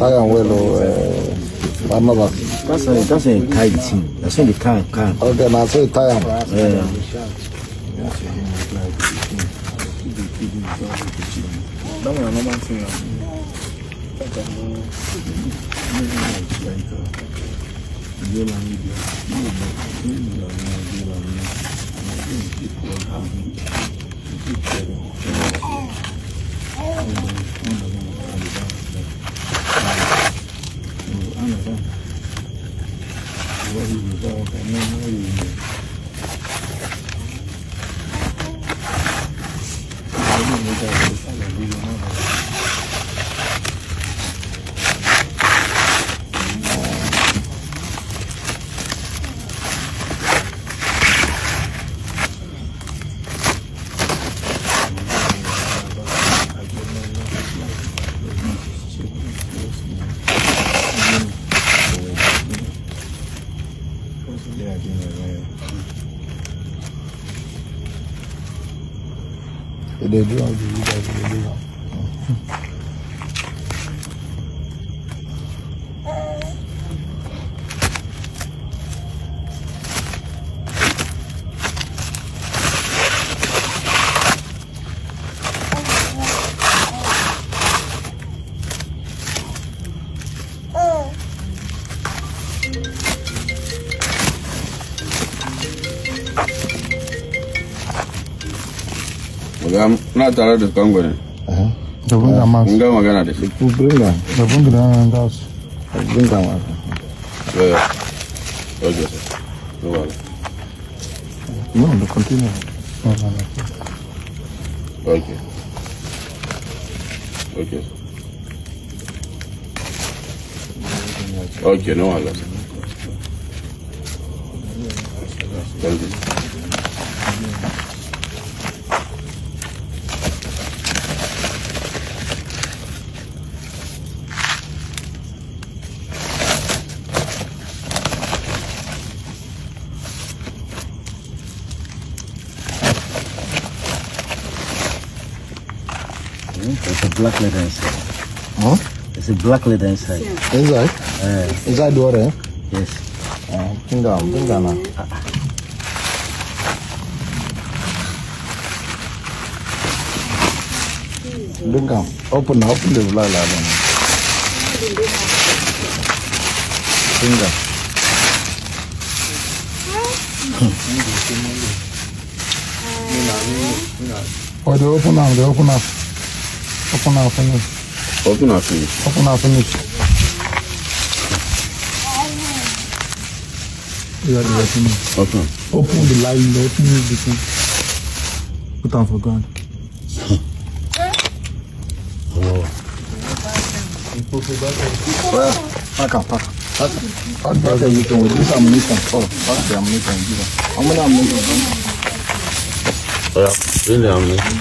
am well, I'm about. That's a tight thing. That's only can. Okay, now say time. They do all the not allowed to come with it. The magana da shi. Bring them. The bring them house. Bring them. Yeah. Okay, sir. No worries. No, the continue. Okay. Okay. Okay, no worries. Thank you. There's a black letter inside. Huh? There's a black letter inside. Inside? Inside the water? Yes. Bring down now. Bring down. Open the black letter. Bring down. Oh, they open up. Open up finish. Yeah, Okay. Open the line, open the thing. Put on for God. Pack. You can do some ammunition. Pack the ammunition. How many ammunition? Yeah, really ammunition.